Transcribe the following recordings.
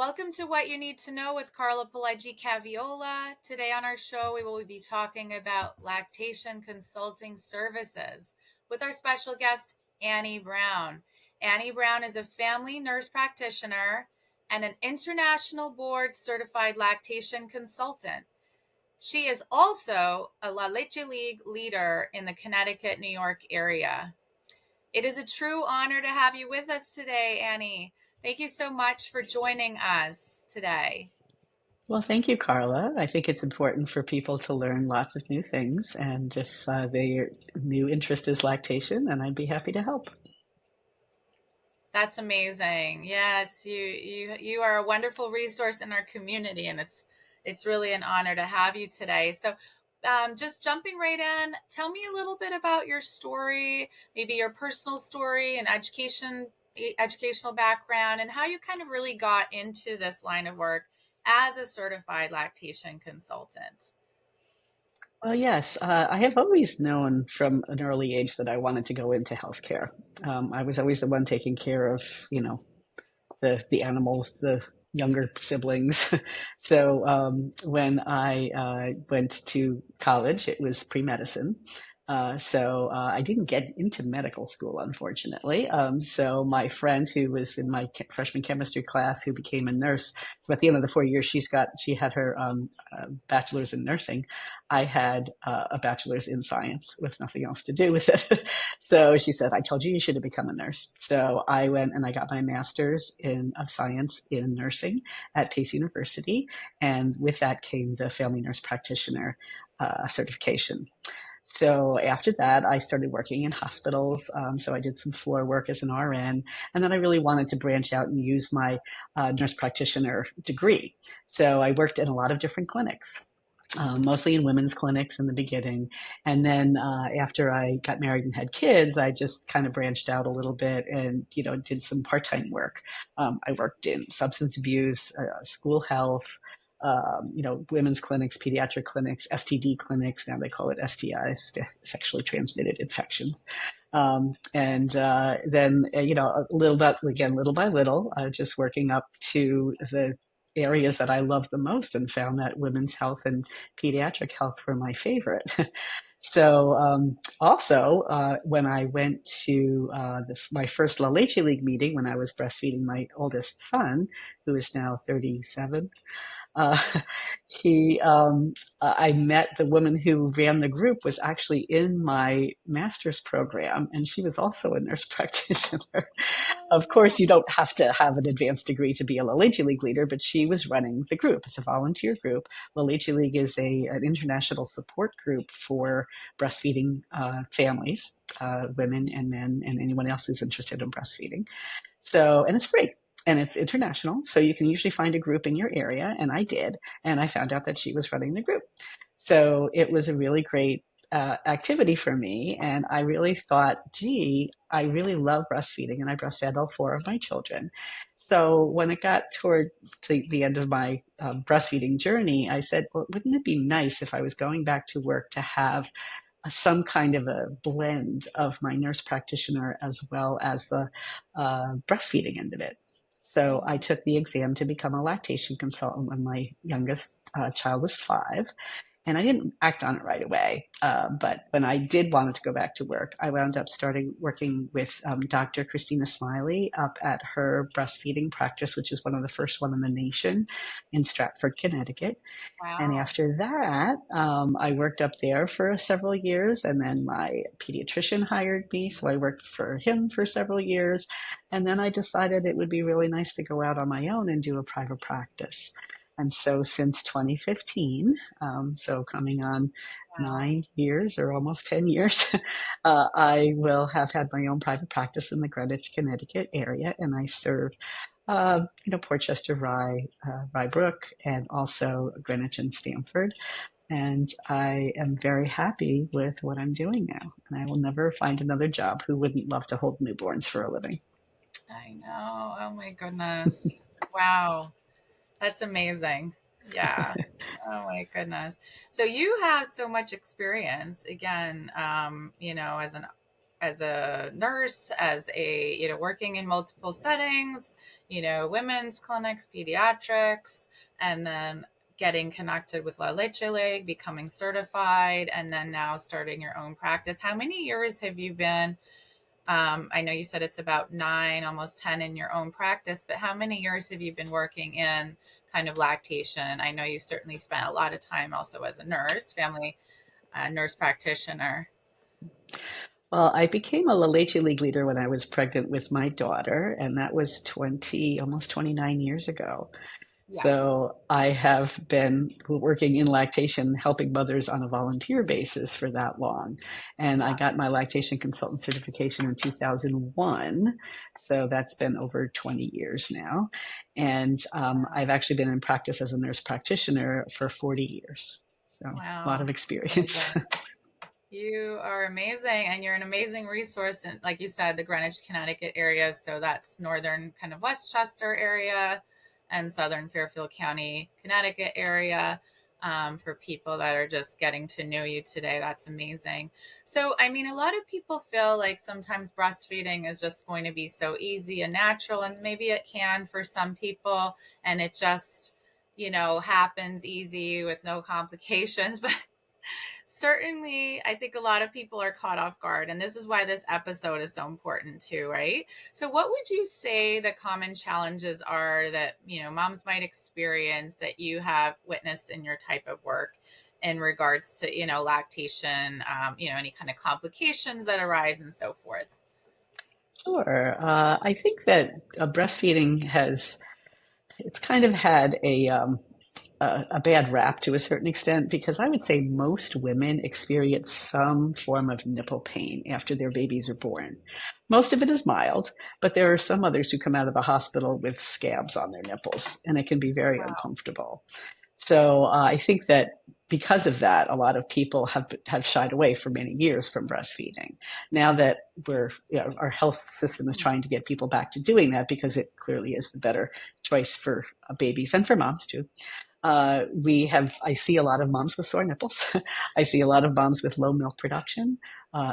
Welcome to What You Need to Know with Carla Pileggi Caviola. Today on our show, we will be talking about Lactation Consulting Services with our special guest, Annie Brown. Annie Brown is a family nurse practitioner and an international board certified lactation consultant. She is also a Leche League leader in the Connecticut, New York area. It is a true honor to have you with us today, Annie. Thank you so much for joining us today. Well, thank you, Carla. I think it's important for people to learn lots of new things. And if their new interest is lactation, then I'd be happy to help. That's amazing. Yes, you are a wonderful resource in our community, and it's really an honor to have you today. So, just jumping right in, tell me a little bit about your story, maybe your personal story and educational background, and how you kind of really got into this line of work as a certified lactation consultant. Well, yes, I have always known from an early age that I wanted to go into healthcare. I was always the one taking care of, the animals, the younger siblings. So when I went to college, it was pre-medicine. So I didn't get into medical school, unfortunately. So my friend who was in my freshman chemistry class, who became a nurse, so at the end of the 4 years, she had her bachelor's in nursing. I had a bachelor's in science with nothing else to do with it. So she said, "I told you you should have become a nurse." So I went and I got my master's of science in nursing at Pace University, and with that came the Family Nurse Practitioner certification. So after that, I started working in hospitals. So I did some floor work as an RN, and then I really wanted to branch out and use my nurse practitioner degree. So I worked in a lot of different clinics. Mostly in women's clinics in the beginning. And then after I got married and had kids, I just kind of branched out a little bit and, did some part-time work. I worked in substance abuse, school health, women's clinics, pediatric clinics, STD clinics. Now they call it STIs, sexually transmitted infections. And then, little by little, just working up to the areas that I loved the most and found that women's health and pediatric health were my favorite. So also, when I went to my first La Leche League meeting when I was breastfeeding my oldest son, who is now 37, uh, I met the woman who ran the group was actually in my master's program, and she was also a nurse practitioner. Of course, you don't have to have an advanced degree to be a La Leche League leader, but she was running the group. It's a volunteer group. La Leche League is an international support group for breastfeeding families, women and men, and anyone else who's interested in breastfeeding. So, and it's free. And it's international, so you can usually find a group in your area, and I did, and I found out that she was running the group. So it was a really great activity for me, and I really thought, gee, I really love breastfeeding, and I breastfed all four of my children. So when it got toward the end of my breastfeeding journey, I said, well, wouldn't it be nice if I was going back to work to have some kind of a blend of my nurse practitioner as well as the breastfeeding end of it. So I took the exam to become a lactation consultant when my youngest child was 5. And I didn't act on it right away. But when I did want to go back to work, I wound up starting working with Dr. Christina Smiley up at her breastfeeding practice, which is one of the first one in the nation in Stratford, Connecticut. And Wow. after that, I worked up there for several years, and then my pediatrician hired me, so I worked for him for several years. And then I decided it would be really nice to go out on my own and do a private practice. And so since 2015, so coming on Wow. 9 years or almost 10 years, I will have had my own private practice in the Greenwich, Connecticut area, and I serve Portchester, Rye Brook, and also Greenwich and Stamford. And I am very happy with what I'm doing now. And I will never find another job who wouldn't love to hold newborns for a living. I know. Oh my goodness. Wow. That's amazing. Yeah. Oh my goodness. So you have so much experience again, as an as a nurse, as a, working in multiple settings, women's clinics, pediatrics, and then getting connected with Leche League, becoming certified, and then now starting your own practice. How many years have you been? I know you said it's about 9, almost 10 in your own practice, but how many years have you been working in kind of lactation? I know you certainly spent a lot of time also as a nurse, family nurse practitioner. Well, I became a Leche League leader when I was pregnant with my daughter, and that was 20, almost 29 years ago. Yeah. So I have been working in lactation, helping mothers on a volunteer basis for that long. And I Yeah. got my lactation consultant certification in 2001. So that's been over 20 years now. And I've actually been in practice as a nurse practitioner for 40 years. So a lot Wow. of experience. Amazing. You are amazing, and you're an amazing resource in, like you said, the Greenwich, Connecticut area. So that's northern kind of Westchester area and southern Fairfield County, Connecticut area, for people that are just getting to know you today. That's amazing. So, I mean, a lot of people feel like sometimes breastfeeding is just going to be so easy and natural, and maybe it can for some people, and it just, happens easy with no complications. But certainly, I think a lot of people are caught off guard, and this is why this episode is so important too, right? So what would you say the common challenges are that, moms might experience that you have witnessed in your type of work in regards to, lactation, any kind of complications that arise and so forth? Sure. I think that breastfeeding it's kind of had a bad rap to a certain extent because I would say most women experience some form of nipple pain after their babies are born. Most of it is mild, but there are some others who come out of the hospital with scabs on their nipples, and it can be very Wow. uncomfortable. So I think that because of that, a lot of people have shied away for many years from breastfeeding. Now that our health system is trying to get people back to doing that because it clearly is the better choice for babies and for moms too. I see a lot of moms with sore nipples. I see a lot of moms with low milk production.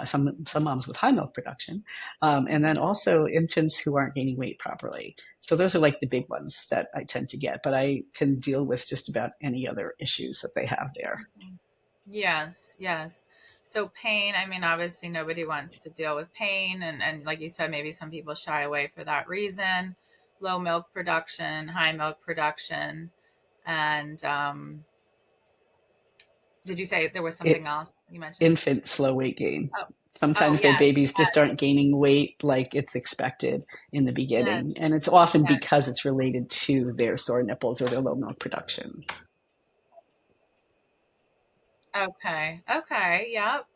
Some moms with high milk production, and then also infants who aren't gaining weight properly. So those are like the big ones that I tend to get, but I can deal with just about any other issues that they have there. Yes, yes. So pain, I mean, obviously nobody wants to deal with pain. And like you said, maybe some people shy away for that reason. Low milk production, high milk production. And did you say there was something It, else you mentioned? infant slow weight gain. Oh, oh, Sometimes their yes, babies just yes, aren't gaining weight like it's expected in the yes, beginning. And it's often yes. because it's related to their sore nipples or their low milk production. Okay, okay, yep.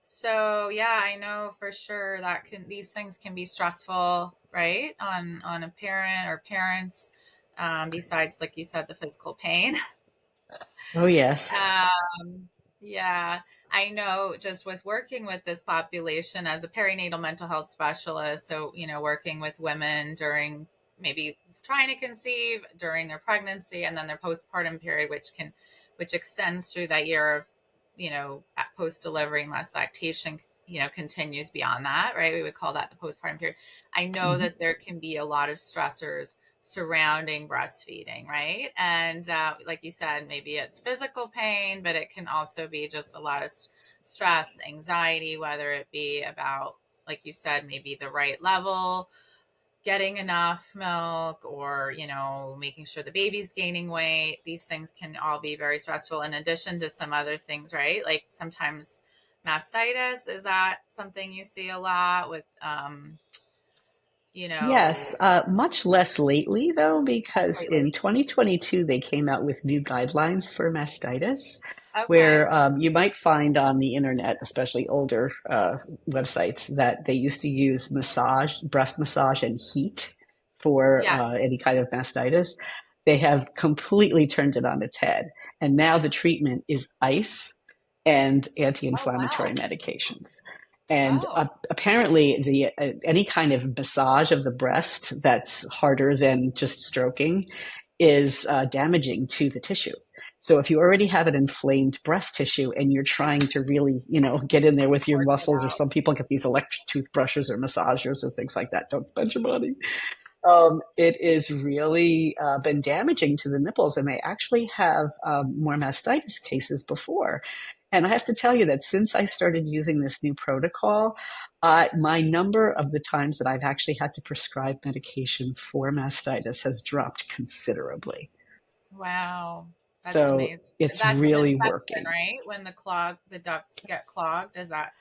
So yeah, I know for sure that these things can be stressful, right? On a parent or parents, besides, like you said, the physical pain. Oh, yes. Yeah, I know just with working with this population as a perinatal mental health specialist, so, working with women during maybe trying to conceive, during their pregnancy, and then their postpartum period, which extends through that year of, post delivery unless lactation, continues beyond that, right? We would call that the postpartum period. I know Mhm. that there can be a lot of stressors surrounding breastfeeding, right? And like you said, maybe it's physical pain, but it can also be just a lot of stress, anxiety, whether it be about, like you said, maybe the right level, getting enough milk, or, making sure the baby's gaining weight. These things can all be very stressful, in addition to some other things, right? Like sometimes mastitis, is that something you see a lot with, you Yes, know, much less lately though, because in lately? 2022 they came out with new guidelines for mastitis, Okay. where you might find on the internet, especially older websites, that they used to use breast massage, and heat for Yeah. any kind of mastitis. They have completely turned it on its head, and now the treatment is ice and Oh, anti-inflammatory wow. medications. And Oh, apparently, the any kind of massage of the breast that's harder than just stroking is damaging to the tissue. So if you already have an inflamed breast tissue and you're trying to really, get in there with your Work it muscles, or out. some people get these electric toothbrushes or massagers or things like that. Don't spend your money. It is really been damaging to the nipples, and they actually have more mastitis cases before. And I have to tell you that since I started using this new protocol, my number of the times that I've actually had to prescribe medication for mastitis has dropped considerably. Wow. That's So amazing. it's That's an really infection, working. right? When the ducts get clogged, is that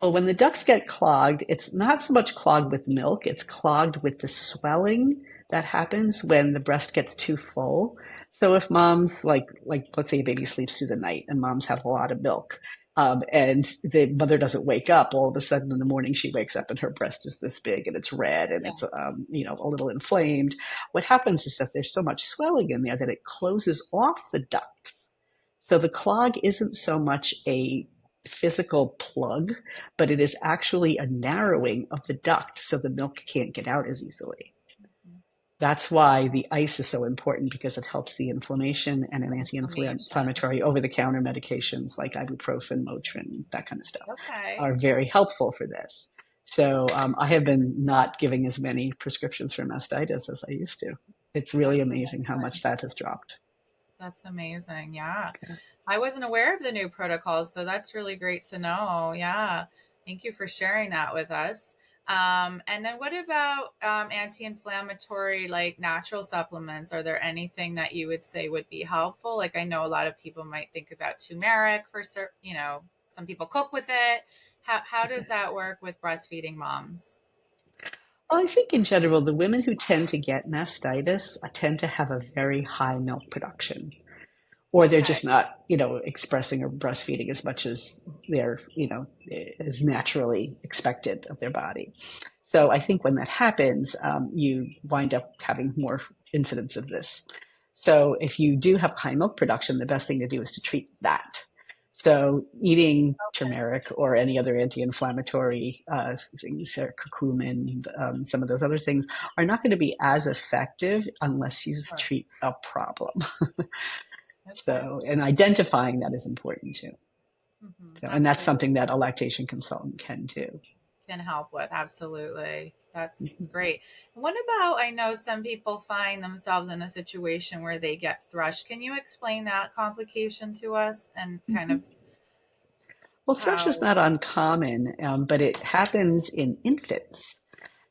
Well, when the ducts get clogged, it's not so much clogged with milk, it's clogged with the swelling that happens when the breast gets too full. So if mom's like let's say a baby sleeps through the night and mom's had a lot of milk, and the mother doesn't wake up, all of a sudden in the morning she wakes up and her breast is this big and it's red and yeah. it's a little inflamed. What happens is that there's so much swelling in there that it closes off the ducts. So the clog isn't so much a physical plug, but it is actually a narrowing of the duct so the milk can't get out as easily. Mhm. That's why the ice is so important, because it helps the inflammation, and an Inflammation. anti-inflammatory over-the-counter medications like ibuprofen, Motrin, that kind of stuff Okay. are very helpful for this. So I have been not giving as many prescriptions for mastitis as I used to. It's really That's amazing how amazing. much that has dropped. That's amazing. Yeah. I wasn't aware of the new protocols, so that's really great to know. Yeah. Thank you for sharing that with us. And then what about anti-inflammatory, like natural supplements? Are there anything that you would say would be helpful? Like I know a lot of people might think about turmeric for certain, some people cook with it. How does that work with breastfeeding moms? Well, I think in general, the women who tend to get mastitis tend to have a very high milk production, or they're Okay. just not, expressing or breastfeeding as much as they're, is naturally expected of their body. So I think when that happens, you wind up having more incidents of this. So if you do have high milk production, the best thing to do is to treat that. So eating turmeric or any other anti-inflammatory things, curcumin, some of those other things are not going to be as effective unless you Sure. treat a problem. Okay. So, and identifying that is important too. So, and that's Absolutely. something that a lactation consultant can do. Can help with. Absolutely. That's great. What about, I know some people find themselves in a situation where they get thrush. Can you explain that complication to us and kind of Well, thrush is how? not uncommon, but it happens in infants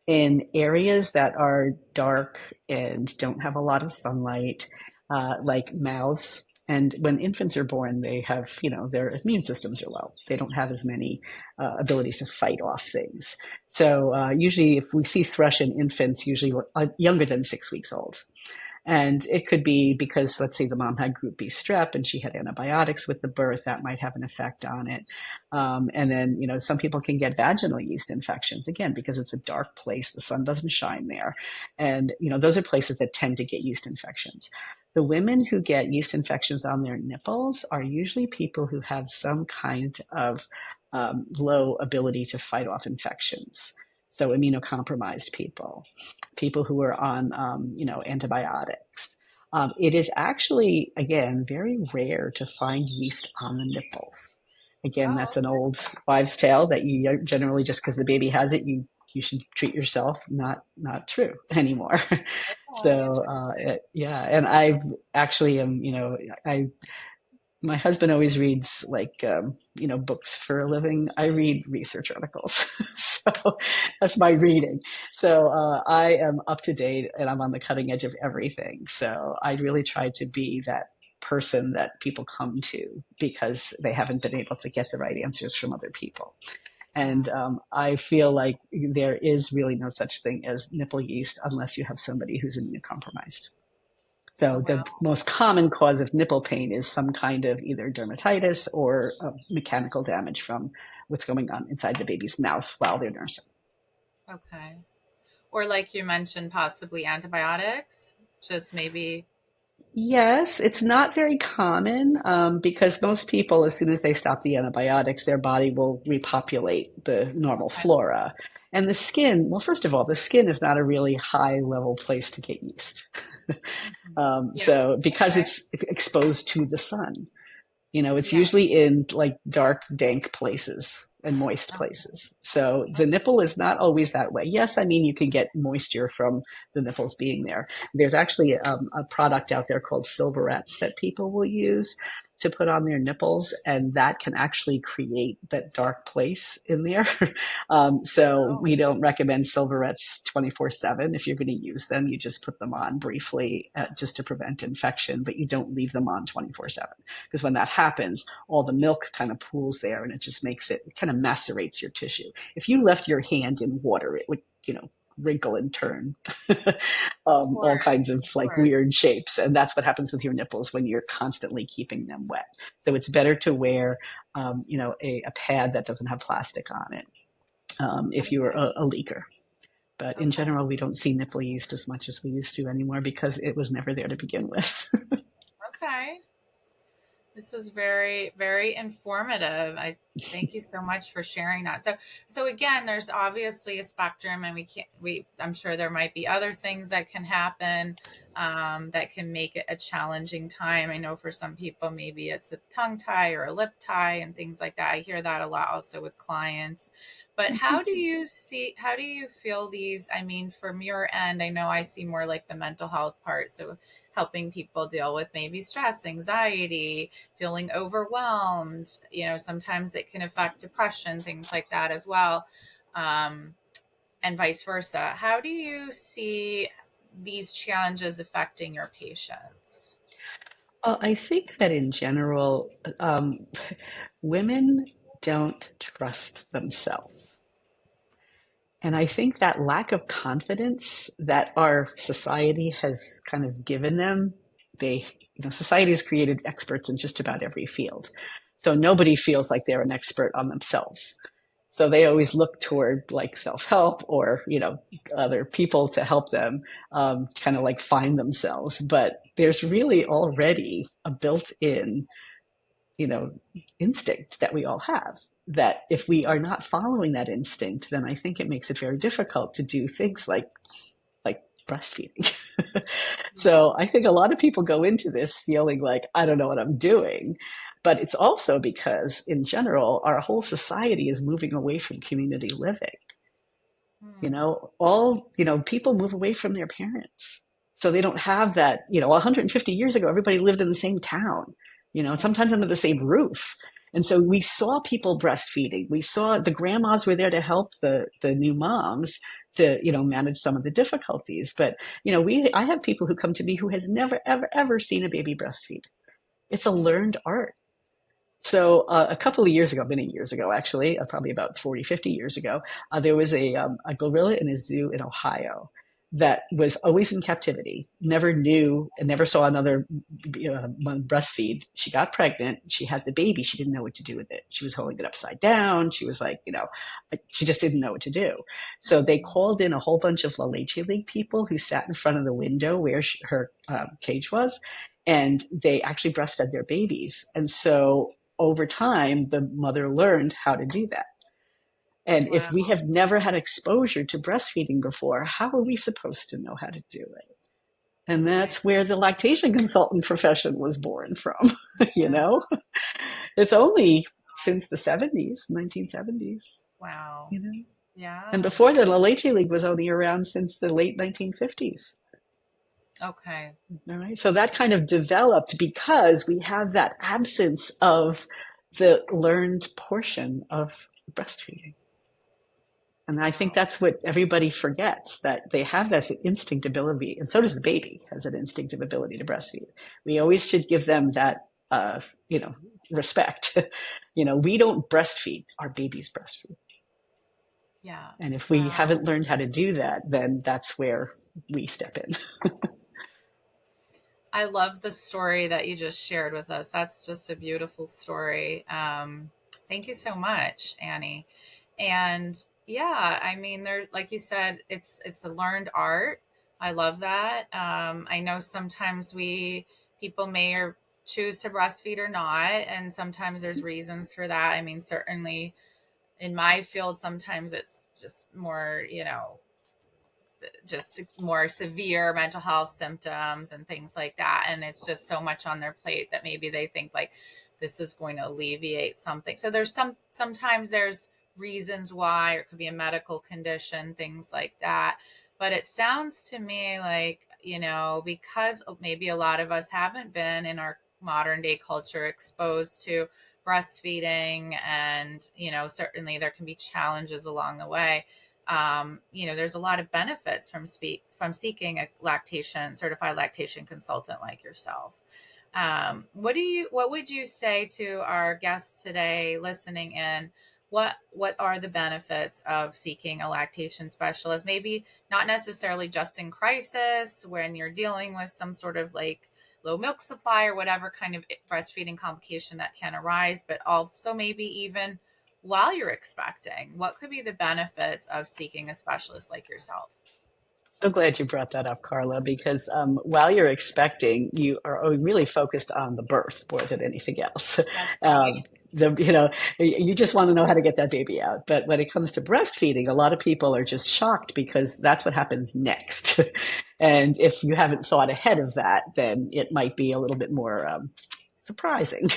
in areas that are dark and don't have a lot of sunlight, like mouths. And when infants are born, they have, their immune systems are low. They don't have as many abilities to fight off things. So usually, if we see thrush in infants, usually younger than 6 weeks old. And it could be because, let's say, the mom had group B strep and she had antibiotics with the birth, that might have an effect on it. And then, some people can get vaginal yeast infections, again, because it's a dark place. The sun doesn't shine there. And, those are places that tend to get yeast infections. The women who get yeast infections on their nipples are usually people who have some kind of low ability to fight off infections. So immunocompromised people, people who are on, antibiotics. It is actually, again, very rare to find yeast on the nipples. Again, Oh, that's an old wives' tale that you generally, just because the baby has it, you should treat yourself. Not true anymore. okay. So yeah, and I actually am, I my husband always reads like books for a living. I read research articles, so that's my reading. So I am up to date and I'm on the cutting edge of everything. So I really try to be that person that people come to because they haven't been able to get the right answers from other people. And Yeah. I feel like there is really no such thing as nipple yeast unless you have somebody who's immunocompromised. Oh, So wow. the most common cause of nipple pain is some kind of either dermatitis or mechanical damage from what's going on inside the baby's mouth while they're nursing. Okay. Or like you mentioned, possibly antibiotics. Just maybe. Yes, it's not very common because most people, as soon as they stop the antibiotics, their body will repopulate the normal Okay. flora. And the skin, well, first of all, the skin is not a really high level place to get yeast. Yeah. So because Okay. it's exposed to the sun, it's Yeah. usually in like dark, dank places and moist Okay. places. So the Okay. nipple is not always that way. Yes, I mean, you can get moisture from the nipples being there. There's actually a product out there called Silverettes that people will use to put on their nipples, and that can actually create that dark place in there. So Oh, we don't recommend Silverettes 24/7. If you're going to use them, you just put them on briefly just to prevent infection, but you don't leave them on 24/7. Because when that happens, all the milk kind of pools there and it kind of macerates your tissue. If you left your hand in water, it would, wrinkle and turn of all course. kinds of Of like course. weird shapes. And that's what happens with your nipples when you're constantly keeping them wet. So it's better to wear, a pad that doesn't have plastic on it if you're Okay. a leaker. But in Okay. general, we don't see nipple yeast as much as we used to anymore because it was never there to begin with. Okay. This is very, very informative. I thank you so much for sharing that. So again, there's obviously a spectrum, and I'm sure there might be other things that can happen that can make it a challenging time. I know for some people, maybe it's a tongue tie or a lip tie and things like that. I hear that a lot also with clients. But how do you feel these? I mean, from your end, I know I see more like the mental health part. So helping people deal with maybe stress, anxiety, feeling overwhelmed. Sometimes it can affect depression, things like that as well, um, and vice versa. How do you see these challenges affecting your patients? Well, I think that in general, women don't trust themselves. And I think that lack of confidence that our society has kind of given them, society has created experts in just about every field. So nobody feels like they're an expert on themselves. So they always look toward like self-help or, other people to help them kind of like find themselves. But there's really already a built-in you know, instinct that we all have. That if we are not following that instinct, then I think it makes it very difficult to do things like breastfeeding. So I think a lot of people go into this feeling like, I don't know what I'm doing. But it's also because in general, our whole society is moving away from community living. Hmm. People move away from their parents. So they don't have that, 150 years ago, everybody lived in the same town, That's sometimes under the same roof. And so we saw people breastfeeding. We saw the grandmas were there to help the new moms to, manage some of the difficulties. But, I have people who come to me who has never, ever, ever seen a baby breastfeed. It's a hmm. learned art. So a couple of years ago, many years ago, actually, probably about 40, 50 years ago, there was a gorilla in a zoo in Ohio that was always in captivity, never knew and never saw another breastfeed. She got pregnant. She had the baby. She didn't know what to do with it. She was holding it upside down. She was like, she just didn't know what to do. So they called in a whole bunch of Leche League people who sat in front of the window where her cage was, and they actually breastfed their babies. And so over time, the mother learned how to do that. And if Wow. we have never had exposure to breastfeeding before, how are we supposed to know how to do it? And That's right. that's where the lactation consultant profession was born from. you Yeah. know, it's only since the 70s, 1970s, Wow. you know. And Yeah. before the Leche League was only around since the late 1950s. Okay. All right. So that kind of developed because we have that absence of the learned portion of breastfeeding. And I think Wow. that's what everybody forgets, that they have that instinct ability, and so does the baby has an instinctive ability to breastfeed. We always should give them that, uh, you know, respect. We don't breastfeed, our babies breastfeed. Yeah. And if we Wow. haven't learned how to do that, then that's where we step in. I love the story that you just shared with us. That's just a beautiful story. Thank you so much, Annie. And yeah, I mean, there, like you said, it's a learned art. I love that. I know sometimes people may or choose to breastfeed or not, and sometimes there's reasons for that. I mean, certainly in my field, sometimes it's just more, just more severe mental health symptoms and things like that. And it's just so much on their plate that maybe they think like this is going to alleviate something. So there's sometimes there's reasons why, or it could be a medical condition, things like that. But it sounds to me like, because maybe a lot of us haven't been in our modern day culture exposed to breastfeeding, and certainly there can be challenges along the way. There's a lot of benefits from seeking a certified lactation consultant like yourself. What would you say to our guests today listening in? What are the benefits of seeking a lactation specialist? Maybe not necessarily just in crisis when you're dealing with some sort of like low milk supply or whatever kind of breastfeeding complication that can arise, but also maybe even while you're expecting. What could be the benefits of seeking a specialist like yourself? So glad you brought that up, Carla, because while you're expecting, you are really focused on the birth more than anything else. That's Um, right. you just want to know how to get that baby out. But when it comes to breastfeeding, a lot of people are just shocked because that's what happens next. And if you haven't thought ahead of that, then it might be a little bit more surprising.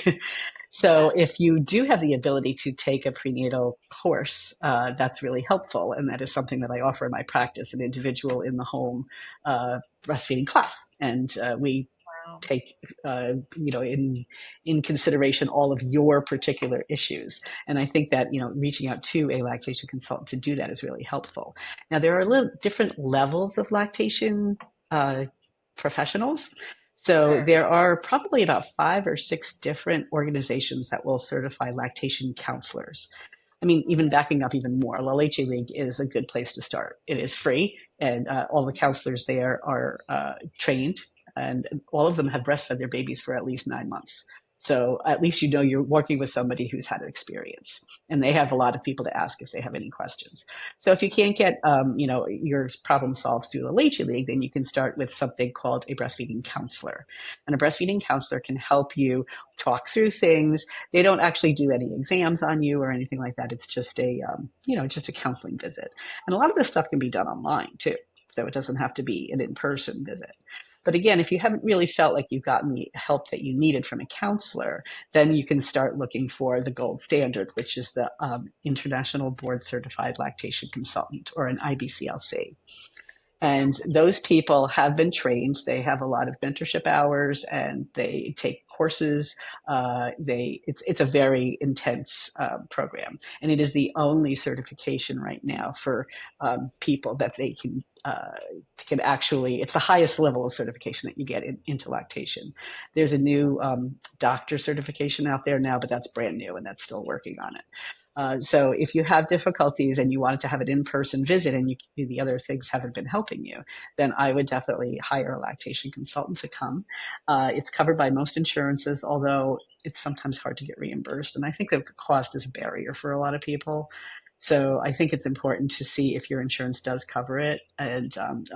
So Yeah. if you do have the ability to take a prenatal course, that's really helpful. And that is something that I offer in my practice, an individual in the home breastfeeding class. And we Wow. take, in consideration all of your particular issues. And I think that, reaching out to a lactation consultant to do that is really helpful. Now, there are different levels of lactation uh, professionals. So Sure. there are probably about 5 or 6 different organizations that will certify lactation counselors. I mean, even backing up even more, La Leche League is a good place to start. It is free, and all the counselors there are trained, and all of them have breastfed their babies for at least 9 months. So at least you're working with somebody who's had experience, and they have a lot of people to ask if they have any questions. So if you can't get your problem solved through the Leche League, then you can start with something called a breastfeeding counselor, and a breastfeeding counselor can help you talk through things. They don't actually do any exams on you or anything like that. It's just just a counseling visit. And a lot of this stuff can be done online too. So it doesn't have to be an in-person visit. But again, if you haven't really felt like you've gotten the help that you needed from a counselor, then you can start looking for the gold standard, which is the International Board Certified Lactation Consultant, or an IBCLC. And those people have been trained. They have a lot of mentorship hours and they take courses. It's a very intense program, and it is the only certification right now for people that they can actually. It's the highest level of certification that you get into lactation. There's a new doctor certification out there now, but that's brand new, and that's still working on it. So if you have difficulties and you wanted to have an in-person visit and the other things haven't been helping you, then I would definitely hire a lactation consultant to come. It's covered by most insurances, although it's sometimes hard to get reimbursed. And I think the cost is a barrier for a lot of people. So I think it's important to see if your insurance does cover it. And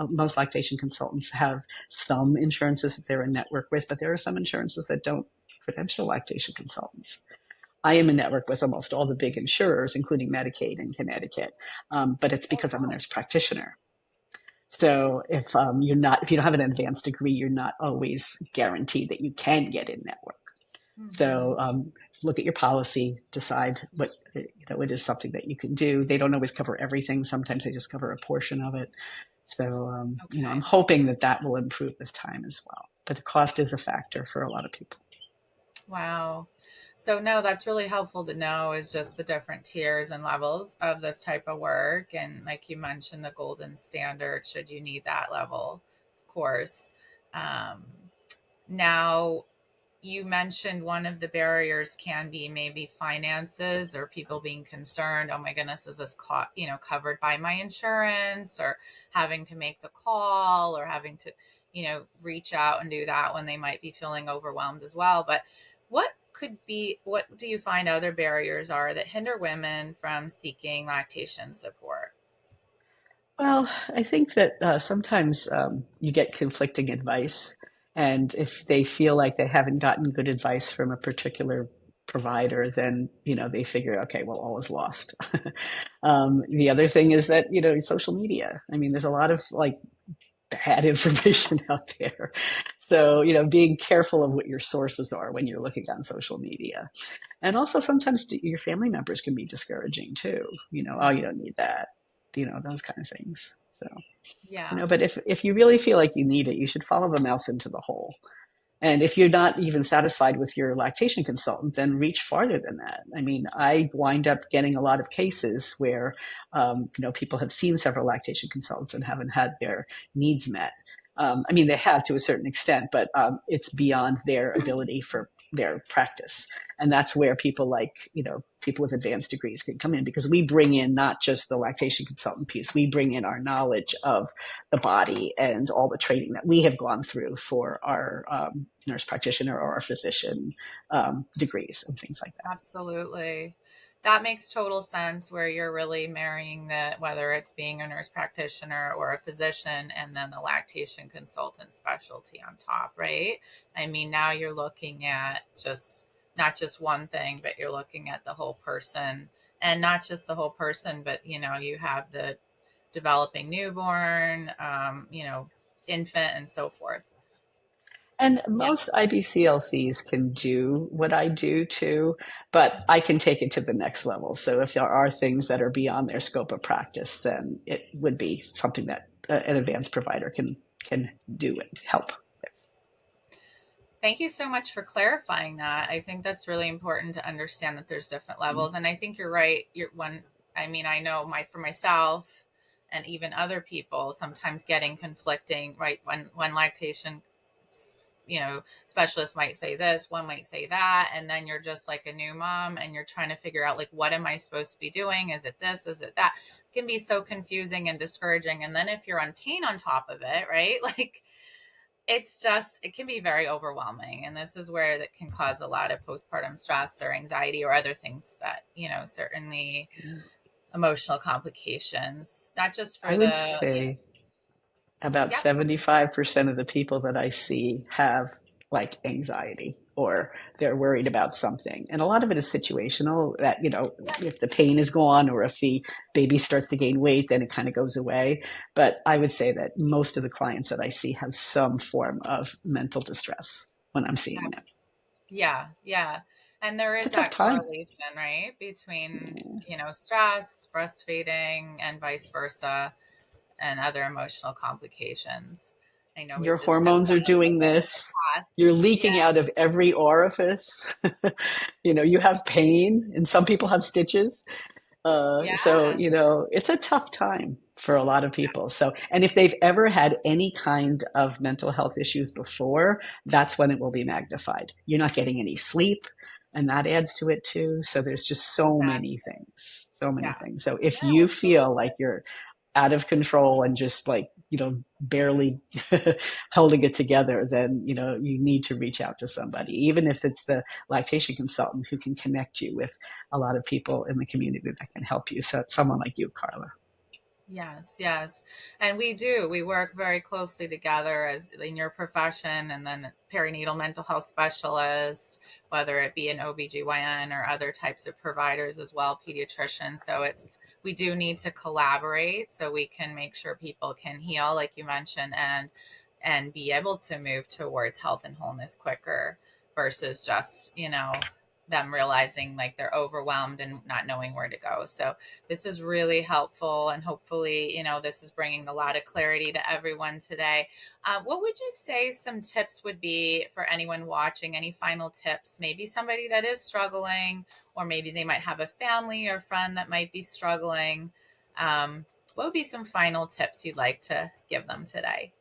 most lactation consultants have some insurances that they're in network with, but there are some insurances that don't credential lactation consultants. I am in network with almost all the big insurers, including Medicaid in Connecticut, but it's because I'm a nurse practitioner. So if you don't have an advanced degree, you're not always guaranteed that you can get in network. Mm-hmm. So look at your policy, decide what it is something that you can do. They don't always cover everything. Sometimes they just cover a portion of it. So I'm Okay. hoping that will improve with time as well. But the cost is a factor for a lot of people. Wow. So no, that's really helpful to know, is just the different tiers and levels of this type of work. And like you mentioned, the golden standard, should you need that level, of course. Um, Now, you mentioned one of the barriers can be maybe finances, or people being concerned, oh my goodness, is this covered by my insurance, or having to make the call, or having to reach out and do that when they might be feeling overwhelmed as well. But what do you find other barriers are that hinder women from seeking lactation support? Well, I think that sometimes you get conflicting advice. And if they feel like they haven't gotten good advice from a particular provider, then, they figure, okay, well, all is lost. The other thing is that, social media. I mean, there's a lot of like bad information out there. So, being careful of what your sources are when you're looking on social media. And also sometimes your family members can be discouraging too. Oh, you don't need that, those kind of things. So, Yeah. but if you really feel like you need it, you should follow the mouse into the hole. And if you're not even satisfied with your lactation consultant, then reach farther than that. I mean, I wind up getting a lot of cases where, people have seen several lactation consultants and haven't had their needs met. I mean, they have to a certain extent, but it's beyond their ability for their practice. And that's where people like, people with advanced degrees can come in, because we bring in not just the lactation consultant piece, we bring in our knowledge of the body and all the training that we have gone through for our nurse practitioner or our physician degrees and things like that. Absolutely. That makes total sense, where you're really marrying whether it's being a nurse practitioner or a physician, and then the lactation consultant specialty on top, right? I mean, now you're looking at not just one thing, but you're looking at the whole person, and not just the whole person, but, you have the developing newborn, infant, and so forth. And Yeah. most IBCLCs can do what I do too, but I can take it to the next level. So if there are things that are beyond their scope of practice, then it would be something that an advanced provider can do and help. Thank you so much for clarifying that. I think that's really important to understand that there's different levels. And I think you're right. I mean, I know for myself and even other people sometimes getting conflicting, right? When lactation, specialist might say this, one might say that. And then you're just like a new mom and you're trying to figure out, like, what am I supposed to be doing? Is it this? Is it that? It can be so confusing and discouraging. And then if you're on pain on top of it, right? Like, it can be very overwhelming, and this is where that can cause a lot of postpartum stress or anxiety or other things that, certainly emotional complications, not just I for would the say about yep. 75% of the people that I see have like anxiety, or they're worried about something. And a lot of it is situational, that, Yep. if the pain is gone or if the baby starts to gain weight, then it kind of goes away. But I would say that most of the clients that I see have some form of mental distress when I'm seeing them. Yeah, yeah. And there It's a is tough that time. correlation, right, between, Yeah. stress, breastfeeding, and vice versa, and other emotional complications. I know Your we've discussed hormones that are a little doing bit in the this. past. You're Yeah. leaking out of every orifice. You have pain, and some people have stitches. So, Yeah. it's a tough time for a lot of people. So, and if they've ever had any kind of mental health issues before, that's when it will be magnified. You're not getting any sleep, and that adds to it too. So there's just so many Exactly. things, so many Yeah. things. So if No, you feel like you're out of control and just like, barely holding it together, then, you need to reach out to somebody, even if it's the lactation consultant who can connect you with a lot of people in the community that can help you. So someone like you, Carla. yes, yes. And we work very closely together as in your profession, and then perinatal mental health specialists, whether it be an OBGYN or other types of providers as well, pediatricians. So we do need to collaborate so we can make sure people can heal, like you mentioned, and be able to move towards health and wholeness quicker versus just, them realizing like they're overwhelmed and not knowing where to go. So this is really helpful, and hopefully, this is bringing a lot of clarity to everyone today. What would you say some tips would be for anyone watching? Any final tips? Maybe somebody that is struggling, or maybe they might have a family or friend that might be struggling. What would be some final tips you'd like to give them today?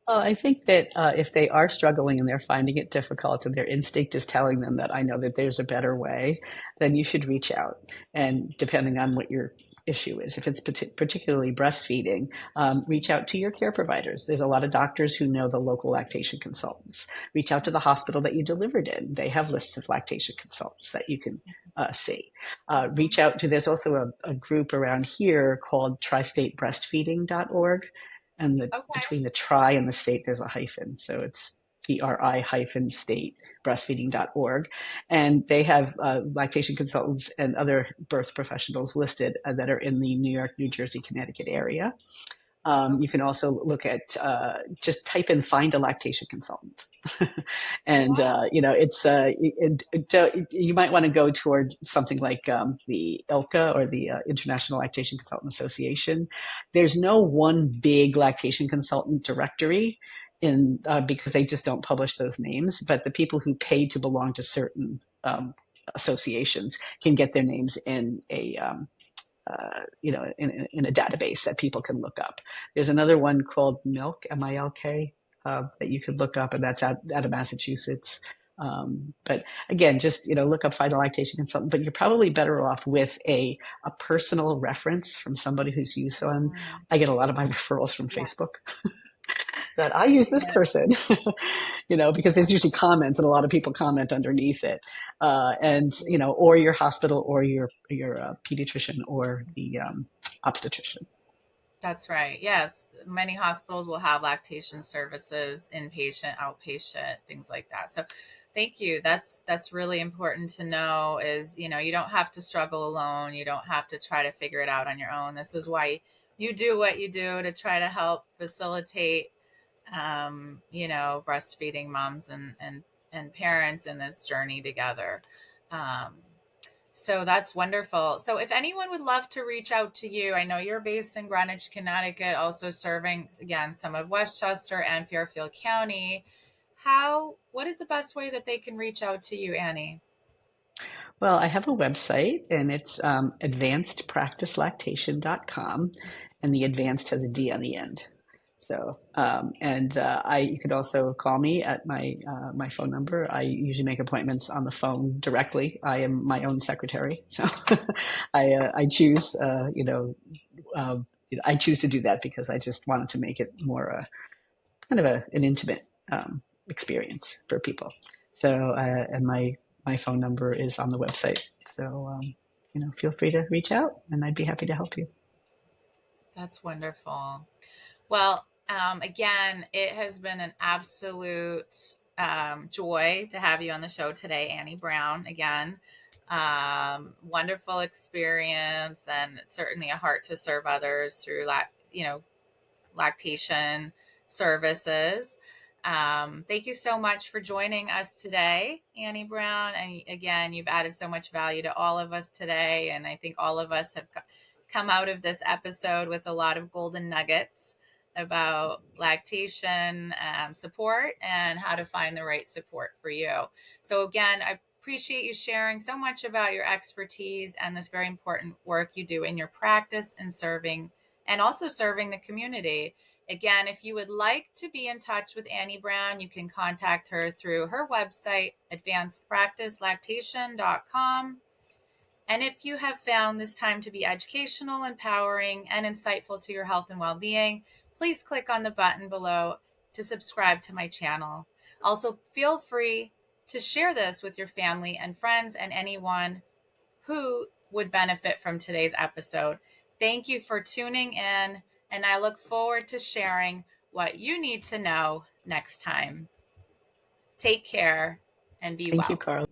Well, I think that if they are struggling and they're finding it difficult and their instinct is telling them that I know that there's a better way, then you should reach out. And depending on what your issue is, if it's particularly breastfeeding, reach out to your care providers. There's a lot of doctors who know the local lactation consultants. Reach out to the hospital that you delivered in. They have lists of lactation consultants that you can see. Reach out to, there's also a group around here called tristatebreastfeeding.org. And Okay. between the tri and the state, there's a hyphen. So it's PRI-state breastfeeding.org. And they have lactation consultants and other birth professionals listed that are in the New York, New Jersey, Connecticut area. You can also look at just type in find a lactation consultant. And, Wow. it's, you might want to go toward something like the ILCA or the International Lactation Consultant Association. There's no one big lactation consultant directory because they just don't publish those names, but the people who pay to belong to certain associations can get their names in a in a database that people can look up. There's another one called Milk, MILK, that you could look up, and that's out of Massachusetts. But again, just look up find a lactation consultant. But you're probably better off with a personal reference from somebody who's used one. I get a lot of my referrals from Facebook. That I use this person, because there's usually comments and a lot of people comment underneath it. Or your hospital or your pediatrician or the obstetrician. That's right. Yes. Many hospitals will have lactation services, inpatient, outpatient, things like that. So thank you. That's really important to know is, you don't have to struggle alone. You don't have to try to figure it out on your own. This is why you do what you do to try to help facilitate breastfeeding moms and parents in this journey together. So that's wonderful. So if anyone would love to reach out to you, I know you're based in Greenwich, Connecticut, also serving, again, some of Westchester and Fairfield County. What is the best way that they can reach out to you, Annie? Well, I have a website, and it's advancedpracticelactation.com, and the advanced has a D on the end. So, you could also call me at my phone number. I usually make appointments on the phone directly. I am my own secretary, so I choose, I choose to do that because I just wanted to make it more kind of an intimate experience for people. So, and my phone number is on the website. So, feel free to reach out, and I'd be happy to help you. That's wonderful. Well, again, it has been an absolute joy to have you on the show today, Annie Brown. Again, wonderful experience, and certainly a heart to serve others through lactation services. Thank you so much for joining us today, Annie Brown. And again, you've added so much value to all of us today, and I think all of us have come out of this episode with a lot of golden nuggets about lactation support and how to find the right support for you. So again, I appreciate you sharing so much about your expertise and this very important work you do in your practice and also serving the community. Again, if you would like to be in touch with Annie Brown, you can contact her through her website, advancedpracticelactation.com. And if you have found this time to be educational, empowering, and insightful to your health and well-being, please click on the button below to subscribe to my channel. Also, feel free to share this with your family and friends and anyone who would benefit from today's episode. Thank you for tuning in, and I look forward to sharing what you need to know next time. Take care and be well. Thank you, Carla.